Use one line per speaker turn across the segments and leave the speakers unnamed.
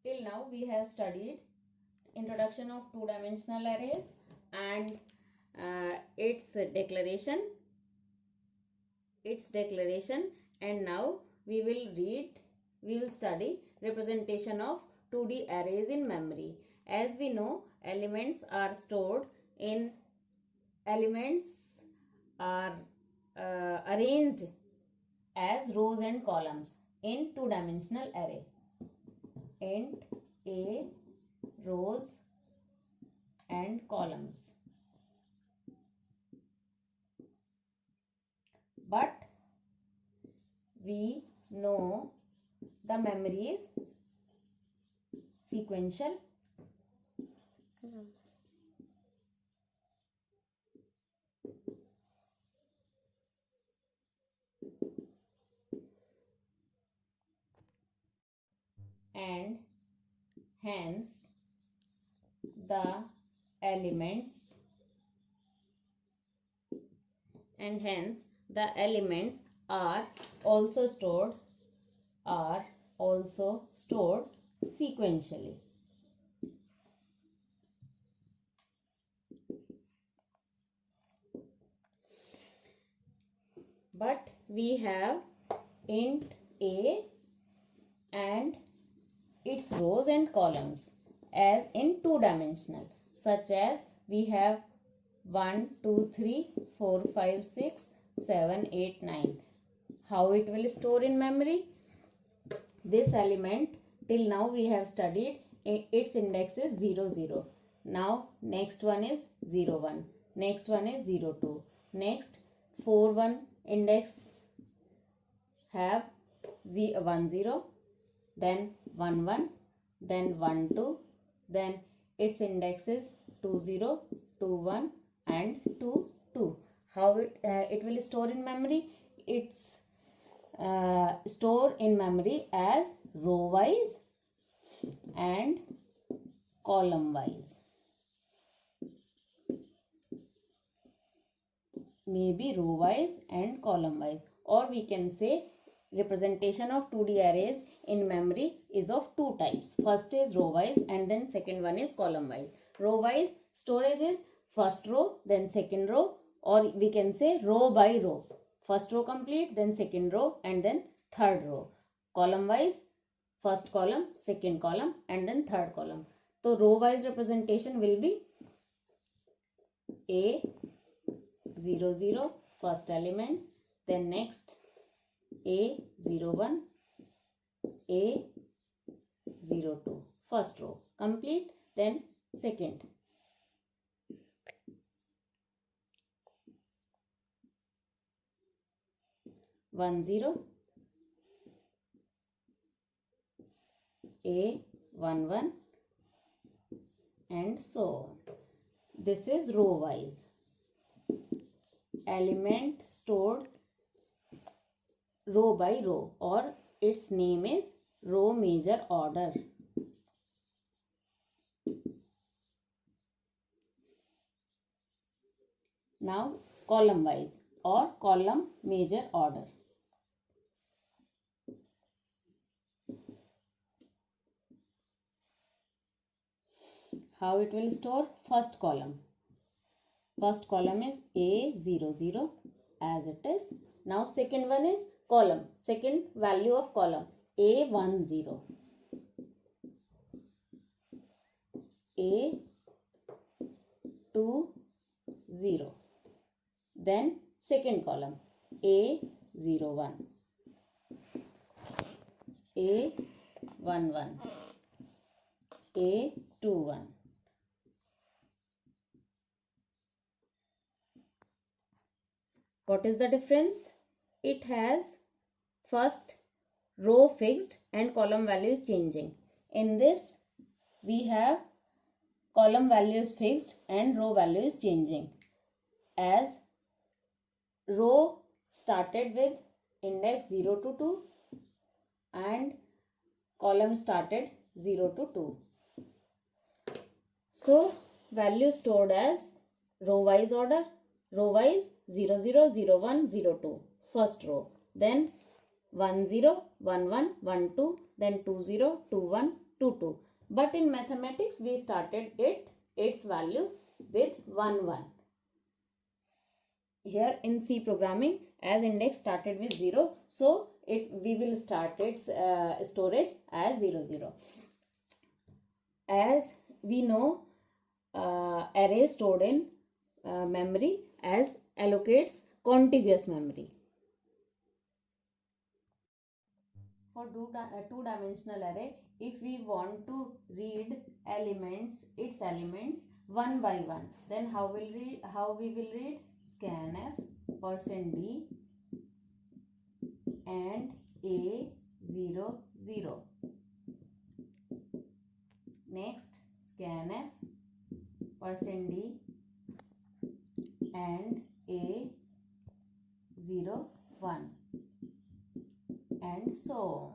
Till now we have studied introduction of two-dimensional arrays and its declaration, and now we will study representation of 2D arrays in memory. As we know, elements are arranged as rows and columns in two-dimensional array. Int A, rows and columns. But we know the memory is sequential. And hence the elements are also stored sequentially. But we have int A and its rows and columns as in two-dimensional, such as we have 1, 2, 3, 4, 5, 6, 7, 8, 9. How it will store in memory? This element till now we have studied, its index is 0, 0. Now next one is 0, 1. Next one is 0, 2. Next 4, 1 index have 1, 0. Then 1, 1. Then 1, 2. Then its index is 2, 0, 2, 1 and 2, 2. How it will store in memory? It's store in memory as row wise and column wise. Maybe row wise and column wise, or we can say representation of 2D arrays in memory is of two types. First is row wise and then second one is column wise. Row wise storage is first row, then second row, or we can say row by row. First row complete, then second row and then third row. Column wise, first column, second column and then third column. So row wise representation will be A 0, 0, first element, then next A 0, 1, A 0, 2, first row complete, then second. One, 0, A 1, 1 and so on. This is row wise. Element stored row by row, or its name is row major order. Now column wise or column major order. How it will store? First column. First column is A 0, 0 as it is. Now second one is column. Second value of column A 1, 0. A 2, 0. Then second column A 0, 1. A 1, 1. A 2, 1. What is the difference? It has first row fixed and column value is changing. In this we have column value is fixed and row value is changing. As row started with index 0 to 2 and column started 0 to 2. So value stored as row wise order. Row wise 0, 0, 0, 1, 0, 2. First row. Then 1, 0, 1, 1, 1, 2. Then 2, 0, 2, 1, 2 2. But in mathematics we started its value with 1 1. Here in C programming, as index started with 0, so we will start its storage as 0 0. As we know, array stored in memory as allocates contiguous memory. For two-dimensional array, if we want to read its elements one by one, then how we will read? Scanf %d and A0 0. Next, scanf %d and A0 1, and so on.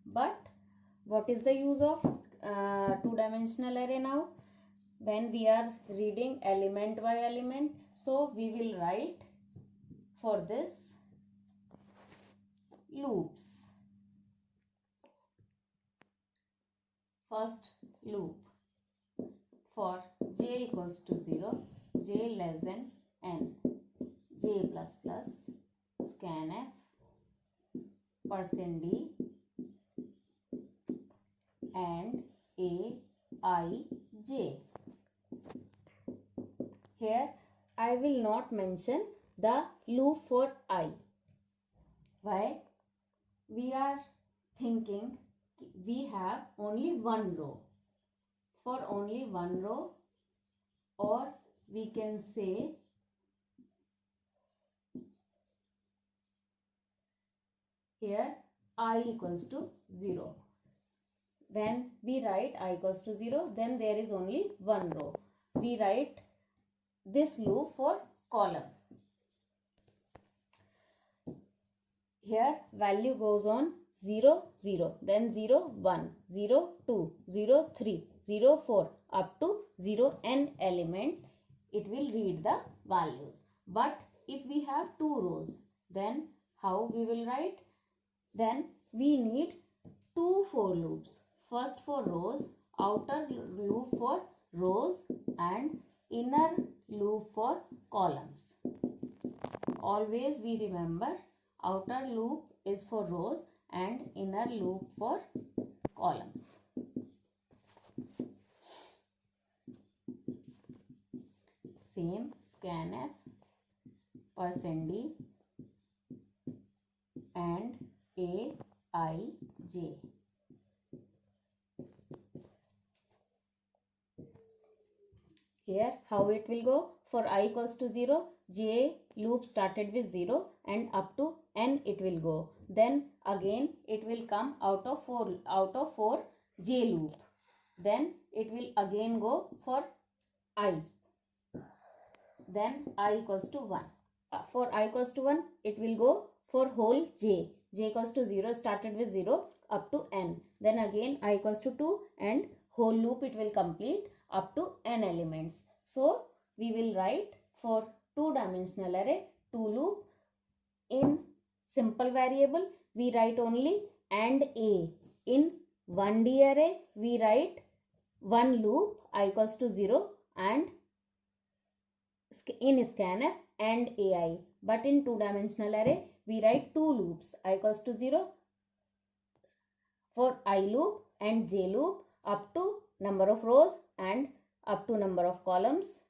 But what is the use of two-dimensional array now? When we are reading element by element, so we will write for this loops. First loop, for j equals to 0, j less than n, j plus plus, scanf %d and aij. Here I will not mention the loop for I. Why? We are thinking we have only one row. For only one row, or we can say here I equals to 0. When we write I equals to 0, then there is only one row. We write this loop for column. Here value goes on 0 0, then 0 1, 0 2, 0 3, 0 4 up to 0 n elements. It will read the values. But if we have two rows, then how we will write? Then we need two for loops. First for rows, outer loop for rows and inner loop for columns. Always we remember outer loop is for rows and inner loop for columns. Same, scanf %d and aij. Here how it will go? For I equals to 0, j loop started with 0 and up to n it will go. Then again it will come out of 4 j loop. Then it will again go for I. Then I equals to 1. For I equals to 1, it will go for whole j. J equals to 0 started with 0 up to n. Then again I equals to 2 and whole loop it will complete up to n elements. So we will write for two-dimensional array 2 loop. In simple variable we write only and a. In 1D array we write one loop I equals to 0 and in scanf and ai. But in two-dimensional array we write two loops I equals to 0 for I loop and j loop up to number of rows and up to number of columns.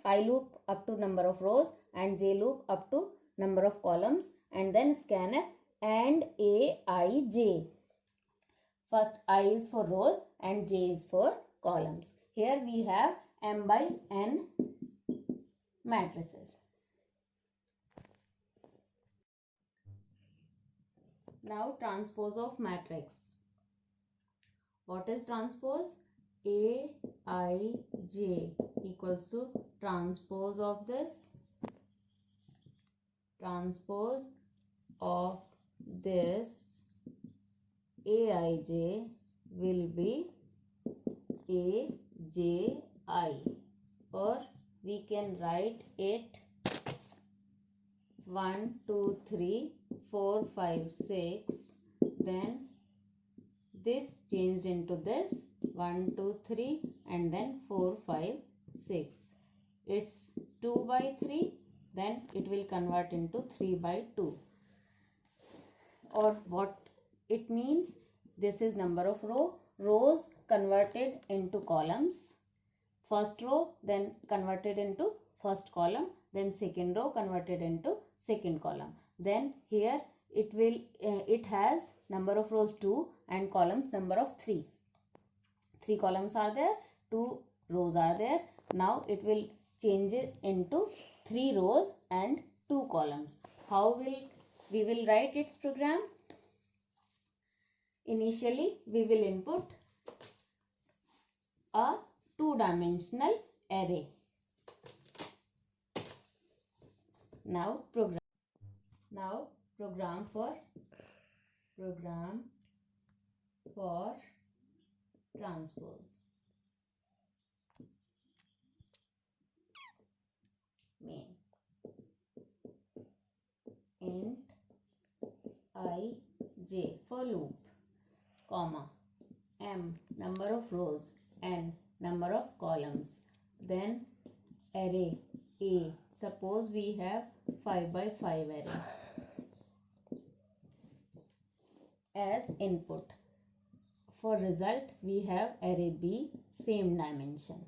I loop up to number of rows and j loop up to number of columns, and then scanf and aij. First I is for rows and j is for columns. Here we have m by n matrices. Now transpose of matrix. What is transpose? aij equals to transpose of this. Transpose of this aij will be aji, or we can write it 1 2 3 4 5 6, then this changed into this 1, 2, 3 and then 4, 5, 6. It's 2 by 3, then it will convert into 3 by 2. Or what it means, this is number of rows converted into columns. First row then converted into first column, then second row converted into second column. Then here it has number of rows 2 and columns number of 3. 3 columns are there, 2 rows are there. Now it will change it into 3 rows and 2 columns. How we will write its program? Initially we will input a 2-dimensional array. Now program for transpose. Main int I j for loop, comma m number of rows, n number of columns, then array A. Suppose we have 5 by 5 array as input. For result we have array B, same dimension.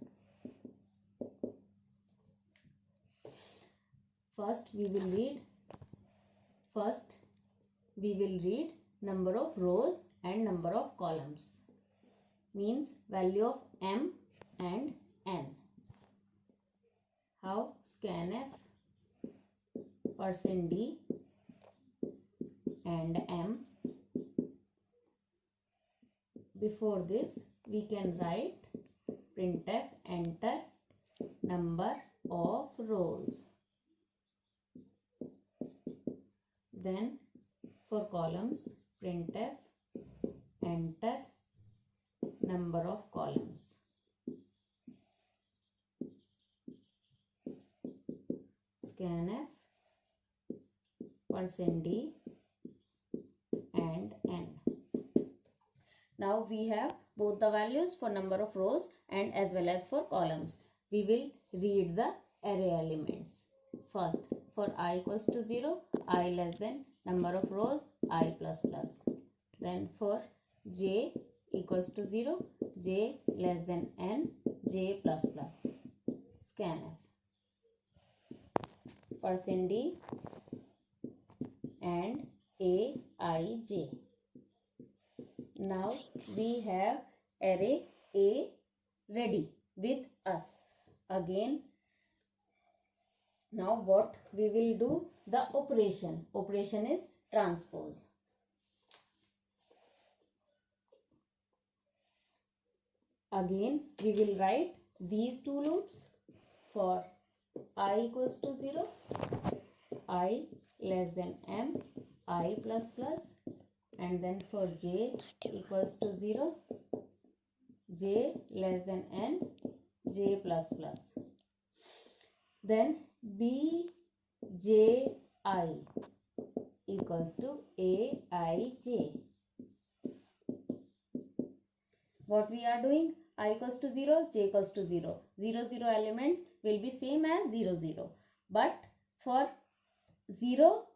First we will read number of rows and number of columns, means value of m and n. How? Scanf %d and m. Before this we can write printf enter number of rows. Then for columns printf enter number of columns. Scanf %d and n. Now we have both the values for number of rows and as well as for columns. We will read the array elements. First, for I equals to 0, I less than number of rows, I plus plus. Then for j equals to 0, j less than n, j plus plus. Scanf %d and aij. Now we have array A ready with us. Again, now what we will do? The operation. Operation is transpose. Again, we will write these two loops. For I equals to 0, I less than m, I plus plus. And then for j equals to 0, j less than n, j plus plus. Then bji equals to aij. What we are doing? I equals to 0, j equals to 0. 0, 0 elements will be same as 0, 0. But for 0,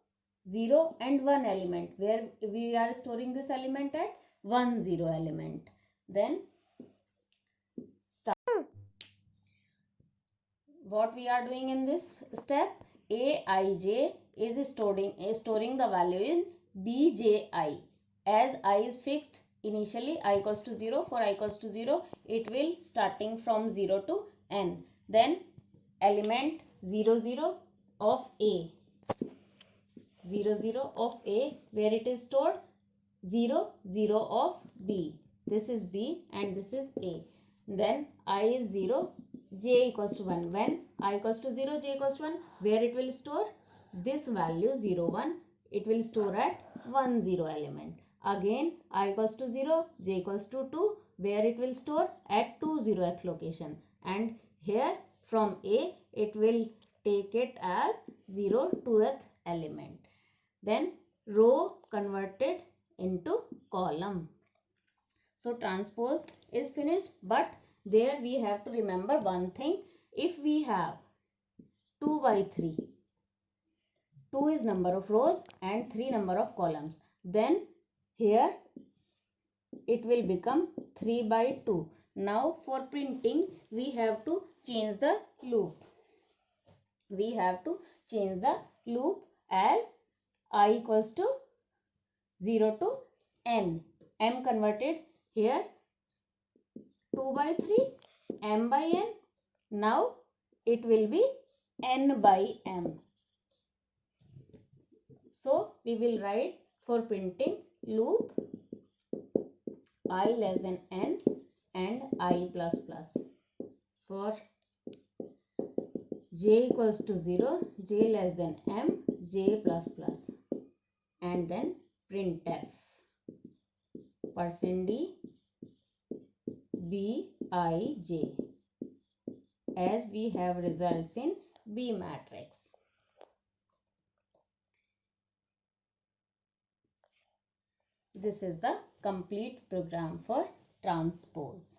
0 and 1 element, where we are storing this element at 1, 0 element. Then start. What we are doing in this step? Aij is storing the value in bji. As I is fixed, initially I equals to 0. For I equals to 0, it will starting from 0 to n. Then element 0, 0 of A. 0, 0 of A, where it is stored? 0, 0 of B. This is B and this is A. Then I is 0, j equals to 1. When I equals to 0, j equals to 1, where it will store? This value 0, 1, it will store at 1, 0 element. Again, I equals to 0, j equals to 2, where it will store? At 2, 0th location. And here from A, it will take it as 0, 2th element. Then row converted into column. So transpose is finished, but there we have to remember one thing. If we have 2 by 3, 2 is number of rows and 3 number of columns, then here it will become 3 by 2. Now for printing we have to change the loop. We have to change the loop as I equals to 0 to n. M converted here 2 by 3, m by n. Now it will be n by m. So we will write for printing loop I less than n and I plus plus. For j equals to 0, j less than m, j plus plus. And then printf %d bij, as we have results in B matrix. This is the complete program for transpose.